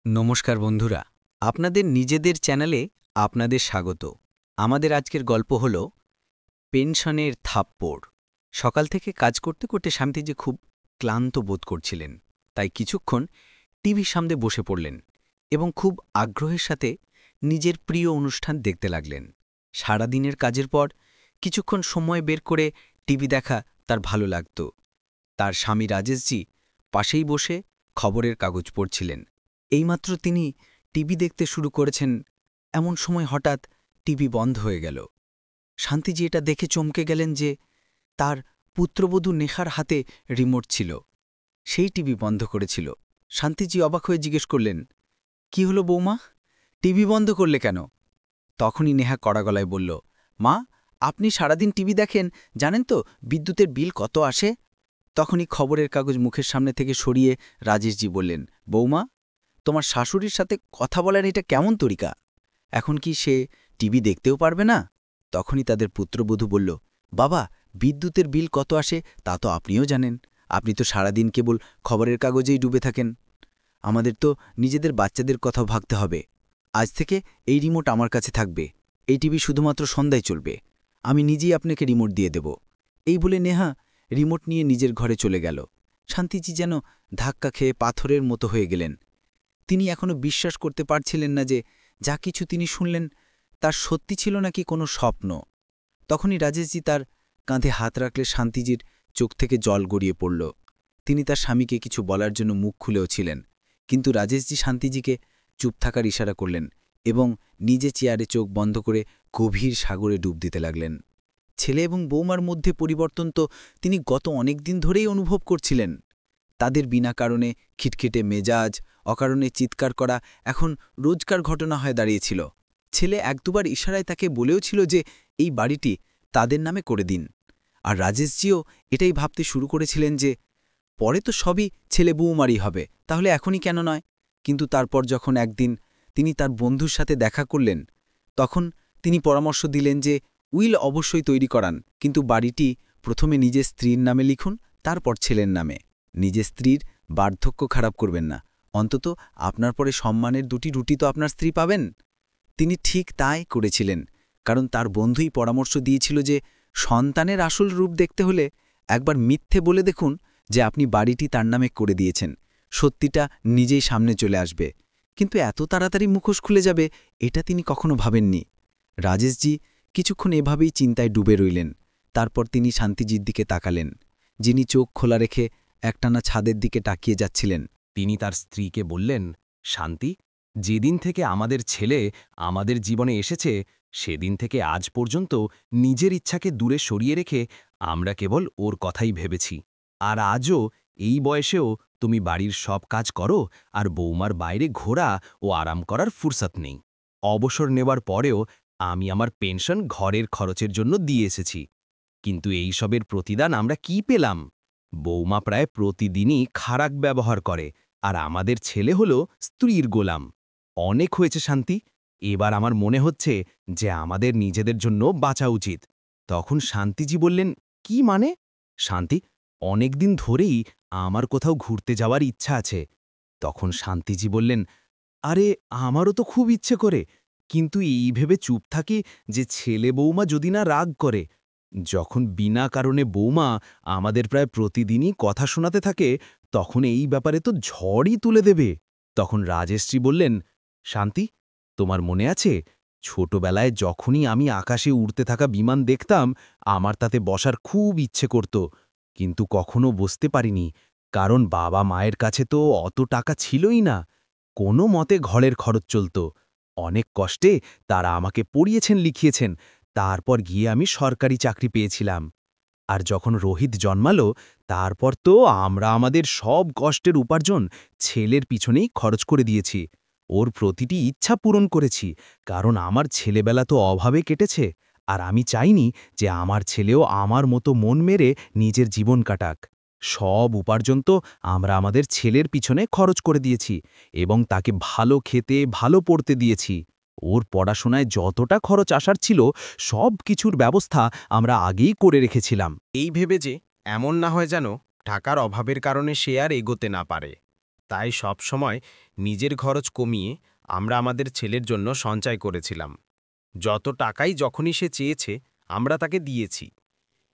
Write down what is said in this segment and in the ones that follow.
নমস্কার বন্ধুরা, আপনাদের নিজেদের চ্যানেলে আপনাদের স্বাগত। আমাদের আজকের গল্প হল পেনশনের থাপ্পড়। সকাল থেকে কাজ করতে করতে শান্তিজি খুব ক্লান্ত বোধ করছিলেন, তাই কিছুক্ষণ টিভির সামনে বসে পড়লেন এবং খুব আগ্রহের সাথে নিজের প্রিয় অনুষ্ঠান দেখতে লাগলেন। সারাদিনের কাজের পর কিছুক্ষণ সময় বের করে টিভি দেখা তার ভালো লাগত। তার স্বামী রাজেশজি পাশেই বসে খবরের কাগজ পড়ছিলেন। এইমাত্র তিনি টিভি দেখতে শুরু করেছেন, এমন সময় হঠাৎ টিভি বন্ধ হয়ে গেল। শান্তিজি এটা দেখে চমকে গেলেন যে তার পুত্রবধূ নেহার হাতে রিমোট ছিল। সেই টিভি বন্ধ করেছিল। শান্তিজি অবাক হয়ে জিজ্ঞেস করলেন, কি হলো বৌমা, টিভি বন্ধ করলে কেন? তখনই নেহা কড়া গলায় বলল, মা, আপনি সারাদিন টিভি দেখেন, জানেন তো বিদ্যুতের বিল কত আসে? তখনই খবরের কাগজ মুখের সামনে থেকে সরিয়ে রাজেশজি বললেন, বৌমা, তোমার শাশুড়ির সাথে কথা বলার এটা কেমন তরিকা? এখন কি সে টিভি দেখতেও পারবে না? তখনই তাদের পুত্রবধূ বলল, বাবা, বিদ্যুতের বিল কত আসে তা তো আপনিও জানেন। আপনি তো সারাদিন কেবল খবরের কাগজেই ডুবে থাকেন। আমাদের তো নিজেদের বাচ্চাদের কথা ভাবতে হবে। আজ থেকে এই রিমোট আমার কাছে থাকবে। এই টিভি শুধুমাত্র সন্ধ্যায় চলবে। আমি নিজেই আপনাকে রিমোট দিয়ে দেব। এই বলে নেহা রিমোট নিয়ে নিজের ঘরে চলে গেল। শান্তিজি যেন ধাক্কা খেয়ে পাথরের মতো হয়ে গেলেন। তিনি এখনো বিশ্বাস করতে পারছিলেন না যে যা কিছু তিনি শুনলেন তার সত্যি ছিল নাকি কোনো স্বপ্ন। তখনই রাজেশজি তার কাঁধে হাত রাখলে শান্তিজির চোখ থেকে জল গড়িয়ে পড়ল। তিনি তার স্বামীকে কিছু বলার জন্য মুখ খুলেও ছিলেন, কিন্তু রাজেশজি শান্তিজিকে চুপ থাকার ইশারা করলেন এবং নিজে চেয়ারে চোখ বন্ধ করে গভীর সাগরে ডুব দিতে লাগলেন। ছেলে এবং বৌমার মধ্যে পরিবর্তন তো তিনি গত অনেক দিন ধরেই অনুভব করছিলেন। তাদের বিনা কারণে খিটখিটে মেজাজ, অকারণে চিৎকার করা এখন রোজকার ঘটনা হয়ে দাঁড়িয়েছিল। ছেলে এক দুবার ইশারায় তাকে বলেও ছিল যে এই বাড়িটি তাদের নামে করে দিন। আর রাজেশজিও এটাই ভাবতে শুরু করেছিলেন যে পরে তো সবই ছেলে বৌমারই হবে, তাহলে এখনই কেন নয়? কিন্তু তারপর যখন একদিন তিনি তার বন্ধুর সাথে দেখা করলেন, তখন তিনি পরামর্শ দিলেন যে উইল অবশ্যই তৈরি করান, কিন্তু বাড়িটি প্রথমে নিজের স্ত্রীর নামে লিখুন, তারপর ছেলের নামে। নিজের স্ত্রীর বার্ধক্য খারাপ করবেন না, অন্তত আপনার পরে সম্মানের 2টি রুটি তো আপনার স্ত্রী পাবেন। তিনি ঠিক তাই করেছিলেন, কারণ তার বন্ধুই পরামর্শ দিয়েছিল যে সন্তানের আসল রূপ দেখতে হলে একবার মিথ্যে বলে দেখুন যে আপনি বাড়িটি তার নামে করে দিয়েছেন। সত্যিটা নিজেই সামনে চলে আসবে। কিন্তু এত তাড়াতাড়ি মুখোশ খুলে যাবে এটা তিনি কখনো ভাবেননি। রাজেশজি কিছুক্ষণ এভাবেই চিন্তায় ডুবে রইলেন। তারপর তিনি শান্তিজির দিকে তাকালেন, যিনি চোখ খোলা রেখে একটানা ছাদের দিকে তাকিয়ে যাচ্ছিলেন। তিনি তার স্ত্রীকে বললেন, শান্তি, যেদিন থেকে আমাদের ছেলে আমাদের জীবনে এসেছে সেদিন থেকে আজ পর্যন্ত নিজের ইচ্ছাকে দূরে সরিয়ে রেখে আমরা কেবল ওর কথাই ভেবেছি। আর আজও এই বয়সেও তুমি বাড়ির সব কাজ করো আর বৌমার বাইরে ঘোরা ও আরাম করার ফুরসত নেই। অবসর নেওয়ার পরেও আমি আমার পেনশন ঘরের খরচের জন্য দিয়ে এসেছি, কিন্তু এই সবের প্রতিদান আমরা কি পেলাম? বৌমা প্রায় প্রতিদিনই খারাপ ব্যবহার করে আর আমাদের ছেলে হলো স্ত্রীর গোলাম। অনেক হয়েছে শান্তি, এবার আমার মনে হচ্ছে যে আমাদের নিজেদের জন্য বাঁচা উচিত। তখন শান্তিজি বললেন, কি মানে? শান্তি, অনেক দিন ধরেই আমার কোথাও ঘুরতে যাওয়ার ইচ্ছা আছে। তখন শান্তিজি বললেন, আরে আমারও তো খুব ইচ্ছে করে, কিন্তু এই ভেবে চুপ থাকি যে ছেলে বৌমা যদি না রাগ করে। যখন বিনা কারণে বৌমা আমাদের প্রায় প্রতিদিনই কথা শোনাতে থাকে, তখন এই ব্যাপারে তো ঝড়ই তুলে দেবে। তখন রাজেশজি বললেন, শান্তি, তোমার মনে আছে ছোটবেলায় যখনই আমি আকাশে উড়তে থাকা বিমান দেখতাম আমার তাতে বসার খুব ইচ্ছে করত, কিন্তু কখনো বসতে পারিনি, কারণ বাবা মায়ের কাছে তো অত টাকা ছিলই না। কোনো মতে ঘরের খরচ চলত। অনেক কষ্টে তারা আমাকে পড়িয়েছেন, লিখিয়েছেন, তারপর গিয়ে আমি সরকারি চাকরি পেয়েছিলাম। আর যখন রোহিত জন্মালো তারপর তো আমরা আমাদের সব কষ্টের উপার্জন ছেলের পিছনেই খরচ করে দিয়েছি। ওর প্রতিটি ইচ্ছা পূরণ করেছি, কারণ আমার ছেলেবেলা তো অভাবে কেটেছে, আর আমি চাইনি যে আমার ছেলেও আমার মতো মন মেরে নিজের জীবন কাটাক। সব উপার্জন তো আমরা আমাদের ছেলের পিছনে খরচ করে দিয়েছি এবং তাকে ভালো খেতে ভালো পড়তে দিয়েছি। ওর পড়াশোনায় যতটা খরচ আসার ছিল সব কিছুর ব্যবস্থা আমরা আগেই করে রেখেছিলাম। এই ভেবে যে এমন না হয় যেন টাকার অভাবের কারণে সে আর এগোতে না পারে। তাই সব সময় নিজের খরচ কমিয়ে আমরা আমাদের ছেলের জন্য সঞ্চয় করেছিলাম। যত টাকাই যখনই সে চেয়েছে আমরা তাকে দিয়েছি।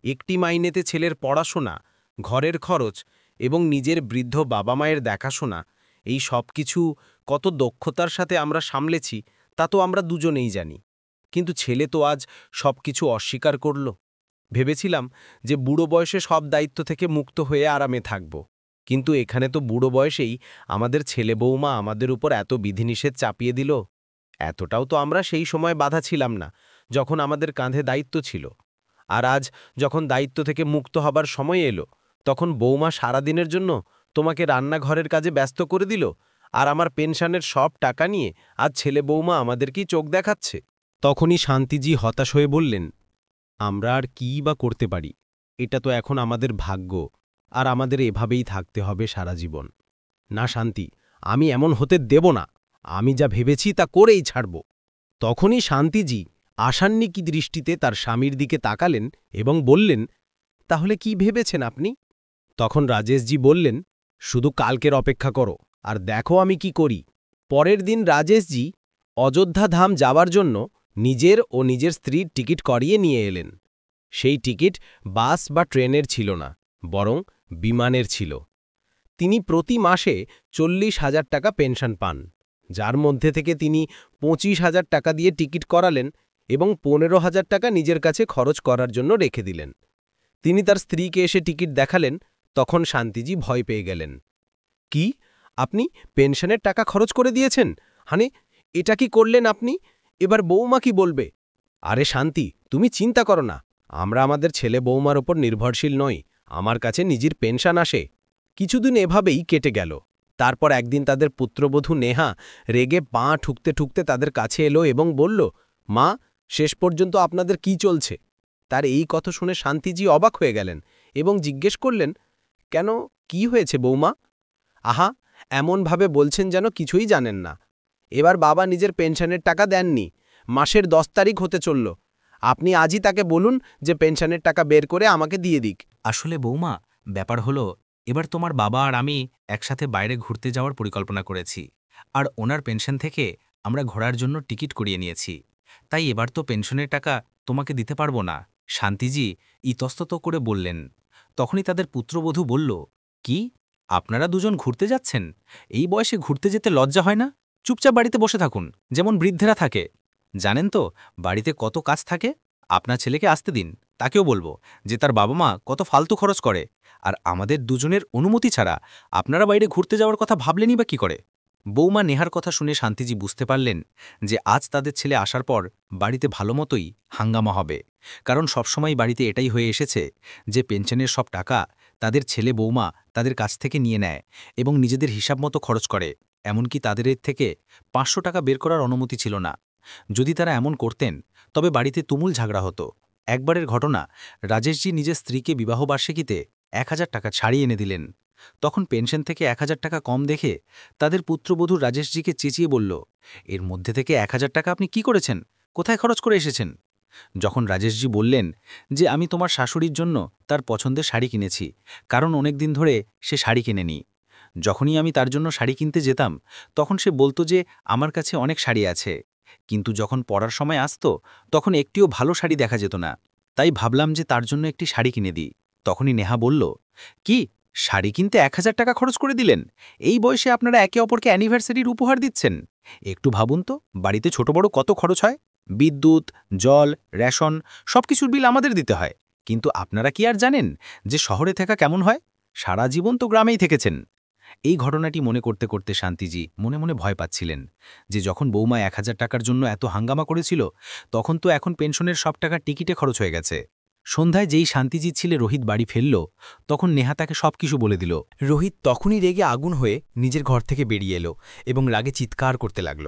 একটি মাইনেতে ছেলের পড়াশোনা, ঘরের খরচ এবং নিজের বৃদ্ধ বাবা মায়ের দেখাশোনা, এই সব কিছু কত দক্ষতার সাথে আমরা সামলেছি তা তো আমরা দুজনেই জানি। কিন্তু ছেলে তো আজ সব কিছু অস্বীকার করল। ভেবেছিলাম যে বুড়ো বয়সে সব দায়িত্ব থেকে মুক্ত হয়ে আরামে থাকব, কিন্তু এখানে তো বুড়ো বয়সেই আমাদের ছেলে বৌমা আমাদের উপর এত বিধিনিষেধ চাপিয়ে দিল। এতটাও তো আমরা সেই সময় বাধা ছিলাম না, যখন আমাদের কাঁধে দায়িত্ব ছিল। আর আজ যখন দায়িত্ব থেকে মুক্ত হবার সময় এলো, তখন বৌমা সারাদিনের জন্য তোমাকে রান্নাঘরের কাজে ব্যস্ত করে দিল, আর আমার পেনশনের সব টাকা নিয়ে আজ ছেলে বৌমা আমাদেরকেই চোখ দেখাচ্ছে। তখনই শান্তিজি হতাশ হয়ে বললেন, আমরা আর কী বা করতে পারি? এটা তো এখন আমাদের ভাগ্য, আর আমাদের এভাবেই থাকতে হবে সারা জীবন। না শান্তি, আমি এমন হতে দেব না। আমি যা ভেবেছি তা করেই ছাড়ব। তখনই শান্তিজি আশান্বিত দৃষ্টিতে তার স্বামীর দিকে তাকালেন এবং বললেন, তাহলে কি ভেবেছেন আপনি? তখন রাজেশজি বললেন, শুধু কালকের অপেক্ষা করো আর দেখো আমি কি করি। পরের দিন রাজেশজি অযোধ্যা ধাম যাওয়ার জন্য নিজের ও নিজের স্ত্রীর টিকিট করিয়ে নিয়ে এলেন। সেই টিকিট বাস বা ট্রেনের ছিল না, বরং বিমানের ছিল। তিনি প্রতি মাসে 40,000 টাকা পেনশন পান, যার মধ্যে থেকে তিনি 25,000 টাকা দিয়ে টিকিট করালেন এবং 15,000 টাকা নিজের কাছে খরচ করার জন্য রেখে দিলেন। তিনি তার স্ত্রীকে এসে টিকিট দেখালেন, তখন শান্তিজি ভয় পেয়ে গেলেন। কি, আপনি পেনশনের টাকা খরচ করে দিয়েছেন? হানে, এটা কি করলেন আপনি? এবার বৌমা কি বলবে? আরে শান্তি, তুমি চিন্তা করো না। আমরা আমাদের ছেলে বৌমার ওপর নির্ভরশীল নই। আমার কাছে নিজের পেনশন আসে। কিছুদিন এভাবেই কেটে গেল। তারপর একদিন তাদের পুত্রবধূ নেহা রেগে পা ঠুকতে ঠুকতে তাদের কাছে এলো এবং বলল, মা, শেষ পর্যন্ত আপনাদের কি চলছে? তার এই কথা শুনে শান্তিজি অবাক হয়ে গেলেন এবং জিজ্ঞেস করলেন, কেন, কি হয়েছে বৌমা? আহা, এমনভাবে বলছেন যেন কিছুই জানেন না। এবার বাবা নিজের পেনশনের টাকা দেননি। মাসের 10 তারিখ হতে চলল। আপনি আজই তাকে বলুন যে পেনশনের টাকা বের করে আমাকে দিয়ে দিক। আসলে বৌমা, ব্যাপার হলো, এবার তোমার বাবা আর আমি একসাথে বাইরে ঘুরতে যাওয়ার পরিকল্পনা করেছি, আর ওনার পেনশন থেকে আমরা ঘোরার জন্য টিকিট করিয়ে নিয়েছি। তাই এবার তো পেনশনের টাকা তোমাকে দিতে পারবো না, শান্তিজি ইতস্তত করে বললেন। তখনই তাদের পুত্রবধূ বলল, কি, আপনারা দুজন ঘুরতে যাচ্ছেন? এই বয়সে ঘুরতে যেতে লজ্জা হয় না? চুপচাপ বাড়িতে বসে থাকুন, যেমন বৃদ্ধেরা থাকে। জানেন তো বাড়িতে কত কাজ থাকে। আপনার ছেলেকে আসতে দিন, তাকেও বলবো যে তার বাবা মা কত ফালতু খরচ করে, আর আমাদের দুজনের অনুমতি ছাড়া আপনারা বাইরে ঘুরতে যাওয়ার কথা ভাবলেনই বা কি করে? বৌমা নেহার কথা শুনে শান্তিজি বুঝতে পারলেন যে আজ তাদের ছেলে আসার পর বাড়িতে ভালোমতোই হাঙ্গামা হবে, কারণ সবসময় বাড়িতে এটাই হয়ে এসেছে যে পেনশনের সব টাকা তাদের ছেলে বৌমা তাদের কাছ থেকে নিয়ে নেয় এবং নিজেদের হিসাব মতো খরচ করে। এমনকি তাদের এর থেকে 500 টাকা বের করার অনুমতি ছিল না। যদি তারা এমন করতেন তবে বাড়িতে তুমুল ঝগড়া হতো। একবারের ঘটনা, রাজেশজি নিজের স্ত্রীকে বিবাহবার্ষিকীতে 1000 টাকা ছাড়িয়ে এনে দিলেন। তখন পেনশন থেকে 1000 টাকা কম দেখে তাদের পুত্রবধূ রাজেশজিকে চেঁচিয়ে বলল, এর মধ্যে থেকে 1000 টাকা আপনি কি করেছেন? কোথায় খরচ করে এসেছেন? যখন রাজেশজি বললেন যে আমি তোমার শাশুড়ির জন্য তার পছন্দের শাড়ি কিনেছি, কারণ অনেক দিন ধরে সে শাড়ি কেনেনি। যখনই আমি তার জন্য শাড়ি কিনতে যেতাম তখন সে বলতো যে আমার কাছে অনেক শাড়ি আছে, কিন্তু যখন পরার সময় আসতো তখন একটিও ভালো শাড়ি দেখা যেত না। তাই ভাবলাম যে তার জন্য একটি শাড়ি কিনে দিই। তখনই নেহা বলল, কি, শাড়ি কিনতে 1000 টাকা খরচ করে দিলেন? এই বয়সে আপনারা একে অপরকে অ্যানিভার্সারির উপহার দিচ্ছেন? একটু ভাবুন তো, বাড়িতে ছোট বড় কত খরচ হয়। বিদ্যুৎ, জল, রেশন, সবকিছুর বিল আমাদের দিতে হয়। কিন্তু আপনারা কি আর জানেন যে শহরে থাকা কেমন হয়? সারা জীবন তো গ্রামেই থেকেছেন। এই ঘটনাটি মনে করতে করতে শান্তিজি মনে মনে ভয় পাচ্ছিলেন যে যখন বৌমা 1000 টাকার জন্য এত হাঙ্গামা করেছিল, তখন তো এখন পেনশনের সব টাকা টিকিটে খরচ হয়ে গেছে। সন্ধ্যায় যেই শান্তিজির ছেলে রোহিত বাড়ি ফেলল, তখন নেহা তাকে সবকিছু বলে দিল। রোহিত তখনই রেগে আগুন হয়ে নিজের ঘর থেকে বেরিয়ে এলো এবং রাগে চিৎকার করতে লাগল।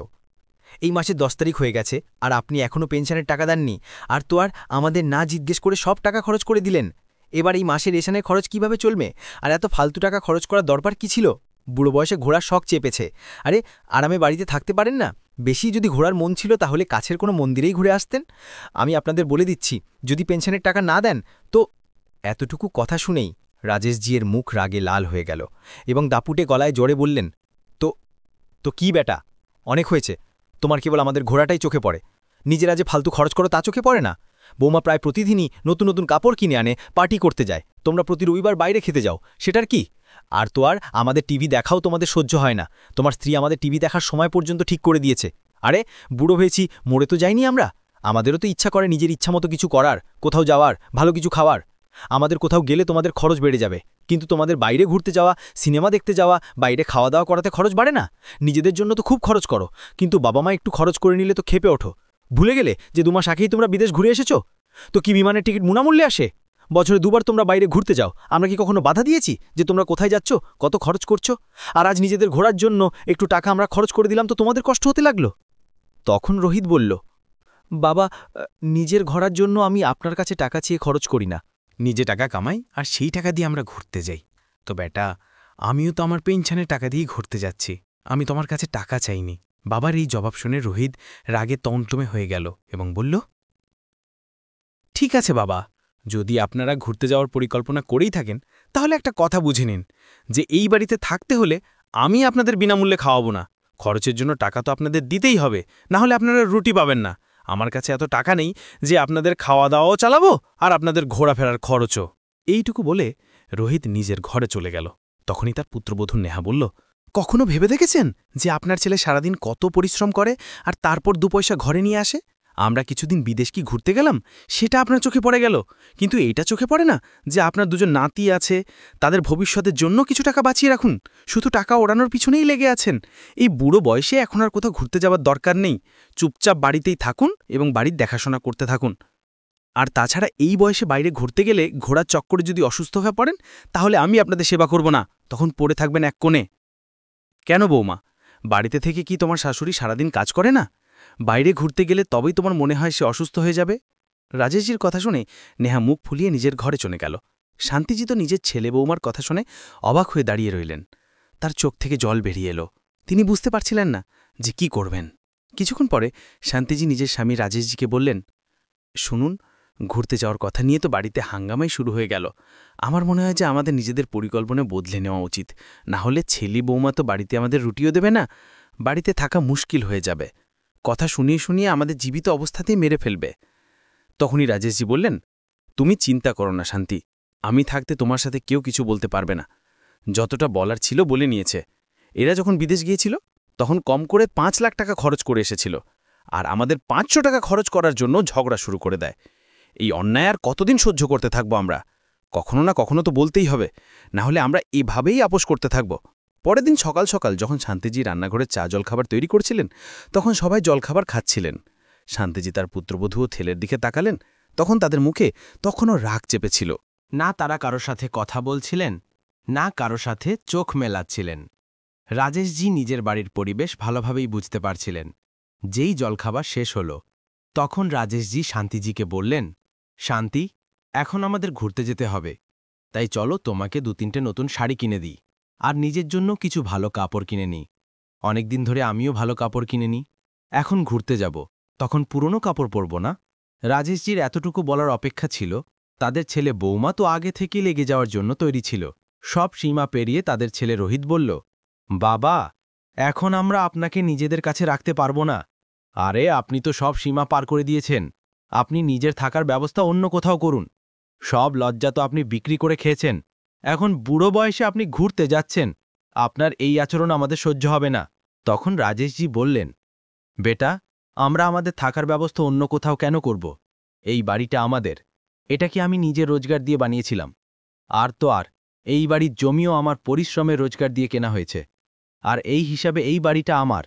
এই মাসে 10 তারিখ হয়ে গেছে আর আপনি এখনও পেনশনের টাকা দেননি, আর তো আর আমাদের না জিজ্ঞেস করে সব টাকা খরচ করে দিলেন। এবার এই মাসে রেশনের খরচ কিভাবে চলবে? আর এত ফালতু টাকা খরচ করার দরকার কি ছিল? বুড়ো বয়সে ঘোড়ার শখ চেপেছে। আরে, আরামে বাড়িতে থাকতে পারেন না? বেশি যদি ঘোরার মন ছিল তাহলে কাছের কোনো মন্দিরেই ঘুরে আসতেন। আমি আপনাদের বলে দিচ্ছি, যদি পেনশনের টাকা না দেন তো। এতটুকু কথা শুনেই রাজেশজির মুখ রাগে লাল হয়ে গেল এবং দাপুটে গলায় জোরে বললেন, তো কি বেটা, অনেক হয়েছে। তোমার কেবল আমাদের ঘোড়াটাই চোখে পড়ে। নিজেরা যে ফালতু খরচ করো তা চোখে পড়ে না। বৌমা প্রায় প্রতিদিনই নতুন নতুন কাপড় কিনে আনে, পার্টি করতে যায়। তোমরা প্রতি রবিবার বাইরে খেতে যাও, সেটার কি? আর তো আর আমাদের টিভি দেখাও তোমাদের সহ্য হয় না। তোমার স্ত্রী আমাদের টিভি দেখার সময় পর্যন্ত ঠিক করে দিয়েছে। আরে বুড়ো হয়েছি, মরে তো যাইনি আমরা। আমাদেরও তো ইচ্ছা করে নিজের ইচ্ছা মতো কিছু করার, কোথাও যাওয়ার, ভালো কিছু খাওয়ার। আমাদের কোথাও গেলে তোমাদের খরচ বেড়ে যাবে, কিন্তু তোমাদের বাইরে ঘুরতে যাওয়া, সিনেমা দেখতে যাওয়া, বাইরে খাওয়া দাওয়া করাতে খরচ বাড়ে না? নিজেদের জন্য তো খুব খরচ করো, কিন্তু বাবা মা একটু খরচ করে নিলে তো খেপে ওঠো। ভুলে গেলে যে 2 মাস আগেই তোমরা বিদেশ ঘুরে এসেছো? তো কি বিমানের টিকিট মুনামূল্যে আসে? বছরে 2বার তোমরা বাইরে ঘুরতে যাও, আমরা কি কখনো বাধা দিয়েছি যে তোমরা কোথায় যাচ্ছ, কত খরচ করছো? আর আজ নিজেদের ঘোরার জন্য একটু টাকা আমরা খরচ করে দিলাম, তো তোমাদের কষ্ট হতে লাগলো? তখন রোহিত বলল, বাবা, নিজের ঘোরার জন্য আমি আপনার কাছে টাকা চেয়ে খরচ করি না। নিজে টাকা কামাই আর সেই টাকা দিয়ে আমরা ঘুরতে যাই। তো বেটা, আমিও তো আমার পেনশনের টাকা দিয়েই ঘুরতে যাচ্ছি। আমি তোমার কাছে টাকা চাইনি। বাবার এই জবাব শুনে রোহিত রাগে টমটমে হয়ে গেল এবং বলল, ঠিক আছে বাবা, যদি আপনারা ঘুরতে যাওয়ার পরিকল্পনা করেই থাকেন, তাহলে একটা কথা বুঝে নিন যে এই বাড়িতে থাকতে হলে আমি আপনাদের বিনামূল্যে খাওয়াবো না। খরচের জন্য টাকা তো আপনাদের দিতেই হবে, না হলে আপনারা রুটি পাবেন না। আমার কাছে এত টাকা নেই যে আপনাদের খাওয়া দাওয়াও চালাবো আর আপনাদের ঘোরাফেরার খরচও। এইটুকু বলে রোহিত নিজের ঘরে চলে গেল। তখনই তার পুত্রবধূ নেহা বলল, কখনো ভেবে দেখেছেন যে আপনার ছেলে সারাদিন কত পরিশ্রম করে আর তারপর 2 পয়সা ঘরে নিয়ে আসে? আমরা কিছুদিন বিদেশ কি ঘুরতে গেলাম, সেটা আপনার চোখে পড়ে গেল, কিন্তু এইটা চোখে পড়ে না যে আপনার 2জন নাতি আছে, তাদের ভবিষ্যতের জন্য কিছু টাকা বাঁচিয়ে রাখুন। শুধু টাকা ওড়ানোর পিছনেই লেগে আছেন। এই বুড়ো বয়সে এখন আর কোথাও ঘুরতে যাওয়ার দরকার নেই। চুপচাপ বাড়িতেই থাকুন এবং বাড়ির দেখাশোনা করতে থাকুন। আর তাছাড়া এই বয়সে বাইরে ঘুরতে গেলে ঘোড়ার চক্করে যদি অসুস্থ হয়ে পড়েন, তাহলে আমি আপনাদের সেবা করব না, তখন পড়ে থাকবেন এক কোণে। কেন বৌমা, বাড়িতে থেকে কি তোমার শাশুড়ি সারাদিন কাজ করে না? বাইরে ঘুরতে গেলে তবেই তোমার মনে হয় সে অসুস্থ হয়ে যাবে? রাজেশজির কথা শুনে নেহা মুখ ফুলিয়ে নিজের ঘরে চলে গেল। শান্তিজি তো নিজের ছেলে বৌমার কথা শুনে অবাক হয়ে দাঁড়িয়ে রইলেন। তার চোখ থেকে জল বেরিয়ে এলো। তিনি বুঝতে পারছিলেন না যে কি করবেন। কিছুক্ষণ পরে শান্তিজি নিজের স্বামী রাজেশজিকে বললেন, শুনুন, ঘুরতে যাওয়ার কথা নিয়ে তো বাড়িতে হাঙ্গামাই শুরু হয়ে গেল। আমার মনে হয় যে আমাদের নিজেদের পরিকল্পনা বদলে নেওয়া উচিত, না হলে ছেলে বৌমা তো বাড়িতে আমাদের রুটিও দেবে না, বাড়িতে থাকা মুশকিল হয়ে যাবে। কথা শুনিয়ে শুনিয়ে আমাদের জীবিত অবস্থাতেই মেরে ফেলবে। তখনই রাজেশজি বললেন, তুমি চিন্তা করো না শান্তি, আমি থাকতে তোমার সাথে কেউ কিছু বলতে পারবে না। যতটা বলার ছিল বলে নিয়েছে। এরা যখন বিদেশ গিয়েছিল তখন কম করে 5 লাখ টাকা খরচ করে এসেছিল, আর আমাদের 500 টাকা খরচ করার জন্য ঝগড়া শুরু করে দেয়। এই অন্যায় আর কতদিন সহ্য করতে থাকবো আমরা? কখনো না কখনো তো বলতেই হবে, না হলে আমরা এভাবেই আপোষ করতে থাকব। পরের দিন সকাল সকাল যখন শান্তিজি রান্নাঘরে চা জলখাবার তৈরি করছিলেন, তখন সবাই জলখাবার খাচ্ছিলেন। শান্তিজি তার পুত্রবধূ ও ছেলের দিকে তাকালেন। তখন তাদের মুখে তখনও রাগ চেপেছিল। না তারা কারো সাথে কথা বলছিলেন, না কারো সাথে চোখ মেলাচ্ছিলেন। রাজেশজি নিজের বাড়ির পরিবেশ ভালোভাবেই বুঝতে পারছিলেন। যেই জলখাবার শেষ হল, তখন রাজেশজি শান্তিজিকে বললেন, শান্তি, এখন আমাদের ঘুরতে যেতে হবে, তাই চলো তোমাকে 2-3টে নতুন শাড়ি কিনে দিই, আর নিজের জন্য কিছু ভালো কাপড় কিনে নিই। অনেকদিন ধরে আমিও ভালো কাপড় কিনে নিই। এখন ঘুরতে যাব, তখন পুরনো কাপড় পরব না। রাজেশজির এতটুকু বলার অপেক্ষা ছিল। তাদের ছেলে বৌমা তো আগে থেকেই লেগে যাওয়ার জন্য তৈরি ছিল। সব সীমা পেরিয়ে তাদের ছেলে রোহিত বলল, বাবা, এখন আমরা আপনাকে নিজেদের কাছে রাখতে পারবো না। আরে আপনি তো সব সীমা পার করে দিয়েছেন। আপনি নিজের থাকার ব্যবস্থা অন্য কোথাও করুন। সব লজ্জা তো আপনি বিক্রি করে খেয়েছেন। এখন বুড়ো বয়সে আপনি ঘুরতে যাচ্ছেন। আপনার এই আচরণ আমাদের সহ্য হবে না। তখন রাজেশজি বললেন, বেটা, আমরা আমাদের থাকার ব্যবস্থা অন্য কোথাও কেন করব? এই বাড়িটা আমাদের। এটা কি আমি নিজের রোজগার দিয়ে বানিয়েছিলাম? আর তো আর, এই বাড়ির জমিও আমার পরিশ্রমের রোজগার দিয়ে কেনা হয়েছে। আর এই হিসাবে এই বাড়িটা আমার।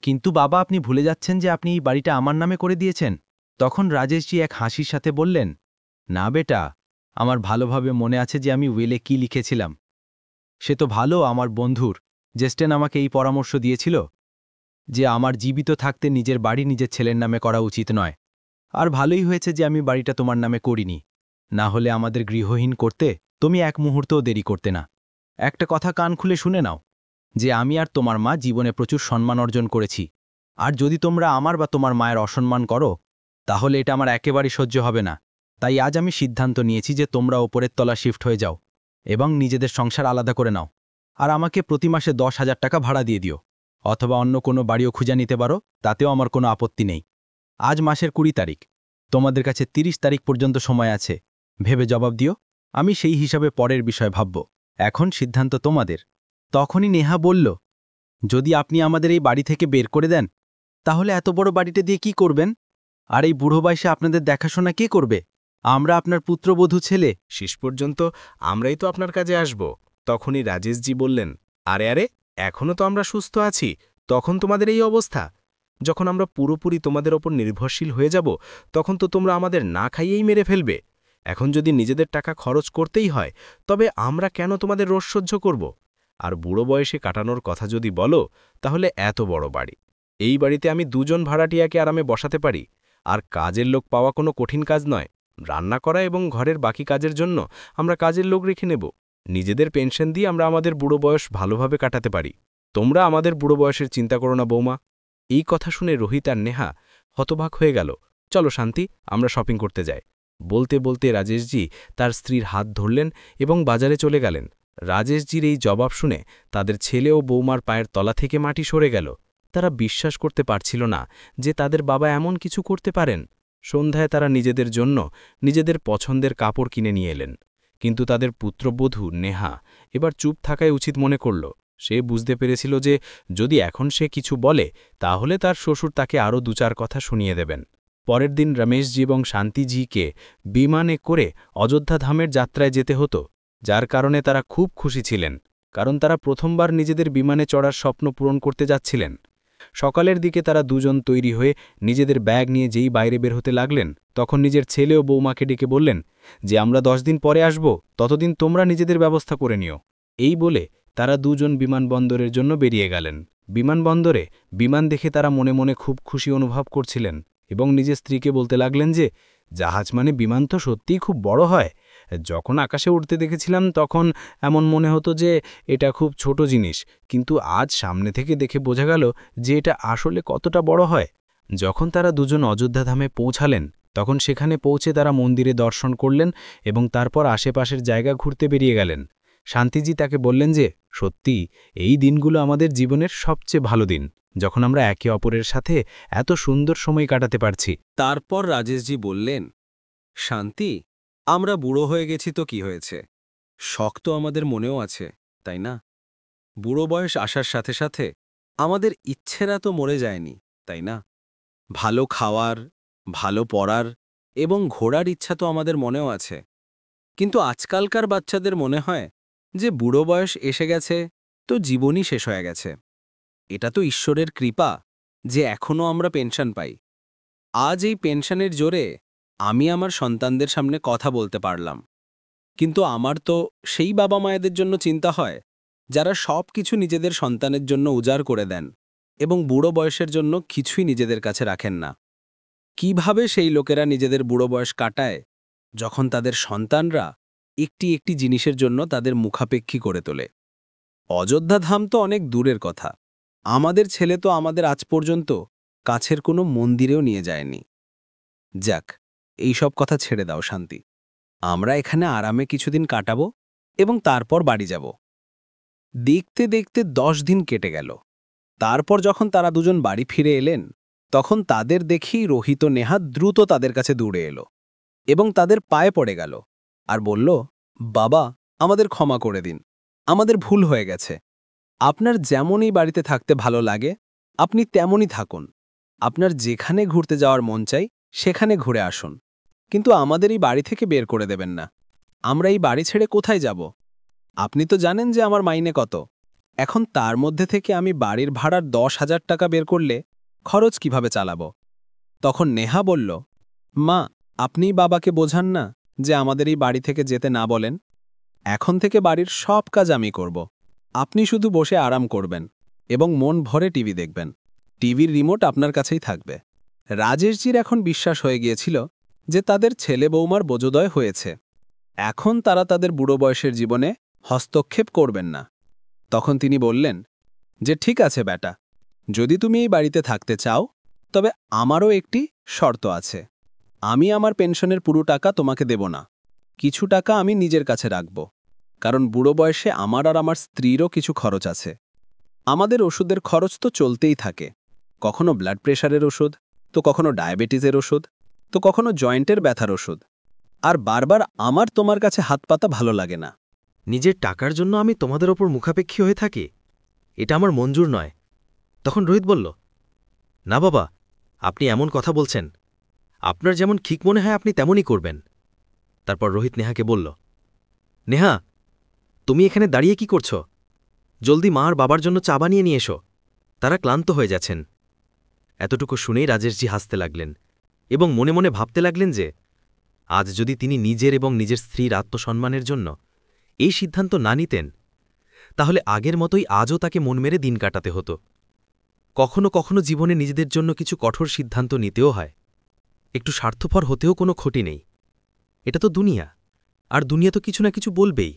কিন্তু বাবা, আপনি ভুলে যাচ্ছেন যে আপনি এই বাড়িটা আমার নামে করে দিয়েছেন। তখন রাজেশজি এক হাসির সাথে বললেন, না বেটা, আমার ভালোভাবে মনে আছে যে আমি উইলে কি লিখেছিলাম। সে তো ভালো আমার বন্ধুর জেস্টেন আমাকে এই পরামর্শ দিয়েছিল যে আমার জীবিত থাকতে নিজের বাড়ি নিজের ছেলের নামে করা উচিত নয়। আর ভালোই হয়েছে যে আমি বাড়িটা তোমার নামে করিনি, না হলে আমাদের গৃহহীন করতে তুমি এক মুহূর্তও দেরি করতে না। একটা কথা কান খুলে শুনে নাও, যে আমি আর তোমার মা জীবনে প্রচুর সম্মান অর্জন করেছি, আর যদি তোমরা আমার বা তোমার মায়ের অসম্মান করো, তাহলে এটা আমার একেবারেই সহ্য হবে না। তাই আজ আমি সিদ্ধান্ত নিয়েছি যে তোমরা ওপরের তলা শিফট হয়ে যাও এবং নিজেদের সংসার আলাদা করে নাও, আর আমাকে প্রতি মাসে 10,000 টাকা ভাড়া দিয়ে দিও। অথবা অন্য কোনো বাড়িও খুঁজে নিতে পারো, তাতেও আমার কোনো আপত্তি নেই। আজ মাসের 20 তারিখ, তোমাদের কাছে 30 তারিখ পর্যন্ত সময় আছে। ভেবে জবাব দিও, আমি সেই হিসাবে পরের বিষয় ভাবব। এখন সিদ্ধান্ত তোমাদের। তখনই নেহা বলল, যদি আপনি আমাদের এই বাড়ি থেকে বের করে দেন, তাহলে এত বড় বাড়িটা দিয়ে কি করবেন? আর এই বুড়ো বয়সে আপনাদের দেখাশোনা কে করবে? আমরা আপনার পুত্রবধূ ছেলে। শেষ পর্যন্ত আমরাই তো আপনার কাজে আসব। তখনই রাজেশজি বললেন, আরে আরে, এখনো তো আমরা সুস্থ আছি, তখন তোমাদের এই অবস্থা। যখন আমরা পুরোপুরি তোমাদের ওপর নির্ভরশীল হয়ে যাব, তখন তো তোমরা আমাদের না খাইয়েই মেরে ফেলবে। এখন যদি নিজেদের টাকা খরচ করতেই হয়, তবে আমরা কেন তোমাদের রোষ সহ্য করব? আর বুড়ো বয়সে কাটানোর কথা যদি বলো, তাহলে এত বড় বাড়ি, এই বাড়িতে আমি 2 জন ভাড়াটিয়াকে আরামে বসাতে পারি। আর কাজের লোক পাওয়া কোনো কঠিন কাজ নয়। রান্না করা এবং ঘরের বাকি কাজের জন্য আমরা কাজের লোক রেখে নেব। নিজেদের পেনশন দিয়ে আমরা আমাদের বুড়ো বয়স ভালোভাবে কাটাতে পারি। তোমরা আমাদের বুড়ো বয়সের চিন্তা করো না বৌমা। এই কথা শুনে রোহিত আর নেহা হতবাক হয়ে গেল। চলো শান্তি, আমরা শপিং করতে যাই। বলতে বলতে রাজেশজি তার স্ত্রীর হাত ধরলেন এবং বাজারে চলে গেলেন। রাজেশজির এই জবাব শুনে তাদের ছেলে ও বৌমার পায়ের তলা থেকে মাটি সরে গেল। তারা বিশ্বাস করতে পারছিল না যে তাদের বাবা এমন কিছু করতে পারেন। সন্ধ্যায় তারা নিজেদের জন্য নিজেদের পছন্দের কাপড় কিনে নিয়ে এলেন। কিন্তু তাদের পুত্রবধূ নেহা এবার চুপ থাকাই উচিত মনে করল। সে বুঝতে পেরেছিল যে যদি এখন সে কিছু বলে, তাহলে তার শ্বশুর তাকে আরও 2-4 কথা শুনিয়ে দেবেন। পরের দিন রমেশজি এবং শান্তিজিকে বিমানে করে অযোধ্যা ধামের যাত্রায় যেতে হতো, যার কারণে তারা খুব খুশি ছিলেন, কারণ তারা প্রথমবার নিজেদের বিমানে চড়ার স্বপ্ন পূরণ করতে যাচ্ছিলেন। সকালের দিকে তারা 2 জন তৈরি হয়ে নিজেদের ব্যাগ নিয়ে যেই বাইরে বের হতে লাগলেন, তখন নিজের ছেলে ও বৌমাকে ডেকে বললেন যে আমরা 10 দিন পরে আসব, ততদিন তোমরা নিজেদের ব্যবস্থা করে নিও। এই বলে তারা 2 জন বিমানবন্দরের জন্য বেরিয়ে গেলেন। বিমানবন্দরে বিমান দেখে তারা মনে মনে খুব খুশি অনুভব করছিলেন এবং নিজের স্ত্রীকে বলতে লাগলেন যে জাহাজ মানে বিমান তো সত্যিই খুব বড় হয়। যখন আকাশে উঠতে দেখেছিলাম তখন এমন মনে হতো যে এটা খুব ছোট জিনিস, কিন্তু আজ সামনে থেকে দেখে বোঝা গেল যে এটা আসলে কতটা বড় হয়। যখন তারা 2 জন অযোধ্যা ধামে পৌঁছালেন, তখন সেখানে পৌঁছে তারা মন্দিরে দর্শন করলেন এবং তারপর আশেপাশের জায়গা ঘুরতে বেরিয়ে গেলেন। শান্তিজি তাকে বললেন যে সত্যি এই দিনগুলো আমাদের জীবনের সবচেয়ে ভালো দিন, যখন আমরা একে অপরের সাথে এত সুন্দর সময় কাটাতে পারছি। তারপর রাজেশজি বললেন, শান্তি, আমরা বুড়ো হয়ে গেছি তো কি হয়েছে? শখ তো আমাদের মনেও আছে, তাই না? বুড়ো বয়স আসার সাথে সাথে আমাদের ইচ্ছেরা তো মরে যায়নি, তাই না? ভালো খাওয়ার, ভালো পড়ার এবং ঘোরার ইচ্ছা তো আমাদের মনেও আছে। কিন্তু আজকালকার বাচ্চাদের মনে হয় যে বুড়ো বয়স এসে গেছে তো জীবনই শেষ হয়ে গেছে। এটা তো ঈশ্বরের কৃপা যে এখনও আমরা পেনশন পাই। আজ এই পেনশনের জোরে আমি আমার সন্তানদের সামনে কথা বলতে পারলাম। কিন্তু আমার তো সেই বাবা মায়েদের জন্য চিন্তা হয় যারা সব কিছু নিজেদের সন্তানের জন্য উজাড় করে দেন এবং বুড়ো বয়সের জন্য কিছুই নিজেদের কাছে রাখেন না। কিভাবে সেই লোকেরা নিজেদের বুড়ো বয়স কাটায় যখন তাদের সন্তানরা একটি একটি জিনিসের জন্য তাদের মুখাপেক্ষী করে তোলে? অযোধ্যা ধাম তো অনেক দূরের কথা, আমাদের ছেলে তো আমাদের আজ পর্যন্ত কাছের কোনো মন্দিরেও নিয়ে যায়নি। যাক, এই সব কথা ছেড়ে দাও শান্তি। আমরা এখানে আরামে কিছুদিন কাটাবো এবং তারপর বাড়ি যাব। দেখতে দেখতে 10 দিন কেটে গেল। তারপর যখন তারা 2 জন বাড়ি ফিরে এলেন, তখন তাদের দেখেই রোহিত ও নেহা দ্রুত তাদের কাছে দৌড়ে এলো এবং তাদের পায়ে পড়ে গেল আর বলল, বাবা, আমাদের ক্ষমা করে দিন, আমাদের ভুল হয়ে গেছে। আপনার যেমনই বাড়িতে থাকতে ভালো লাগে আপনি তেমনই থাকুন। আপনার যেখানে ঘুরতে যাওয়ার মন চাই সেখানে ঘুরে আসুন, কিন্তু আমাদের এই বাড়ি থেকে বের করে দেবেন না। আমরা এই বাড়ি ছেড়ে কোথায় যাব? আপনি তো জানেন যে আমার মাইনে কত। এখন তার মধ্যে থেকে আমি বাড়ির ভাড়ার 10,000 টাকা বের করলে খরচ কিভাবে চালাবো? তখন নেহা বলল, মা, আপনিই বাবাকে বোঝান না যে আমাদের এই বাড়ি থেকে যেতে না বলেন। এখন থেকে বাড়ির সব কাজ আমি করব। আপনি শুধু বসে আরাম করবেন এবং মন ভরে টিভি দেখবেন। টিভির রিমোট আপনার কাছেই থাকবে। রাজেশজির এখন বিশ্বাস হয়ে গিয়েছিল যে তাদের ছেলে বৌমার বোঝোদয় হয়েছে। এখন তারা তাদের বুড়ো বয়সের জীবনে হস্তক্ষেপ করবেন না। তখন তিনি বললেন যে ঠিক আছে বেটা, যদি তুমি এই বাড়িতে থাকতে চাও, তবে আমারও একটি শর্ত আছে। আমি আমার পেনশনের পুরো টাকা তোমাকে দেব না, কিছু টাকা আমি নিজের কাছে রাখব, কারণ বুড়ো বয়সে আমার আর আমার স্ত্রীরও কিছু খরচ আছে। আমাদের ওষুধের খরচ তো চলতেই থাকে, কখনো ব্লাড প্রেশারের ওষুধ, তো কখনো ডায়াবেটিসের ওষুধ, তো কখনো জয়েন্টের ব্যথার ওষুধ। আর বারবার আমার তোমার কাছে হাত পাতা ভালো লাগে না। নিজের টাকার জন্য আমি তোমাদের ওপর মুখাপেক্ষী হয়ে থাকি, এটা আমার মঞ্জুর নয়। তখন রোহিত বলল, না বাবা, আপনি এমন কথা বলছেন, আপনার যেমন ঠিক মনে হয় আপনি তেমনই করবেন। তারপর রোহিত নেহাকে বলল, নেহা, তুমি এখানে দাঁড়িয়ে কি করছো? জলদি মা আর বাবার জন্য চা বানিয়ে নিয়ে এসো, তারা ক্লান্ত হয়ে যাচ্ছেন। এতটুকু শুনেই রাজেশজি হাসতে লাগলেন এবং মনে মনে ভাবতে লাগলেন যে আজ যদি তিনি নিজের এবং নিজের স্ত্রীর আত্মসম্মানের জন্য এই সিদ্ধান্ত না নিতেন, তাহলে আগের মতোই আজও তাকে মন মেরে দিন কাটাতে হতো। কখনো কখনো জীবনে নিজেদের জন্য কিছু কঠোর সিদ্ধান্ত নিতেও হয়, একটু স্বার্থপর হতেও কোনো ক্ষতি নেই। এটা তো দুনিয়া, আর দুনিয়া তো কিছু না কিছু বলবেই।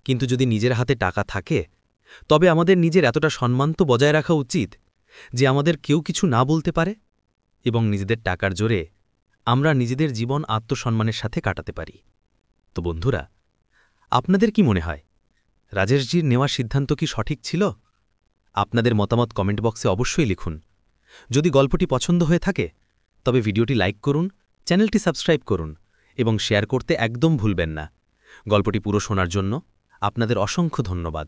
কিন্তু যদি নিজের হাতে টাকা থাকে, তবে আমাদের নিজের এতটা সম্মান তো বজায় রাখা উচিত যে আমাদের কেউ কিছু না বলতে পারে, এবং নিজেদের টাকার জোরে আমরা নিজেদের জীবন আত্মসম্মানের সাথে কাটাতে পারি। তো বন্ধুরা, আপনাদের কি মনে হয়, রাজেশজির নেওয়া সিদ্ধান্ত কি সঠিক ছিল? আপনাদের মতামত কমেন্ট বক্সে অবশ্যই লিখুন। যদি গল্পটি পছন্দ হয়ে থাকে, তবে ভিডিওটি লাইক করুন, চ্যানেলটি সাবস্ক্রাইব করুন এবং শেয়ার করতে একদম ভুলবেন না। গল্পটি পুরো শোনার জন্য আপনাদের অসংখ্য ধন্যবাদ।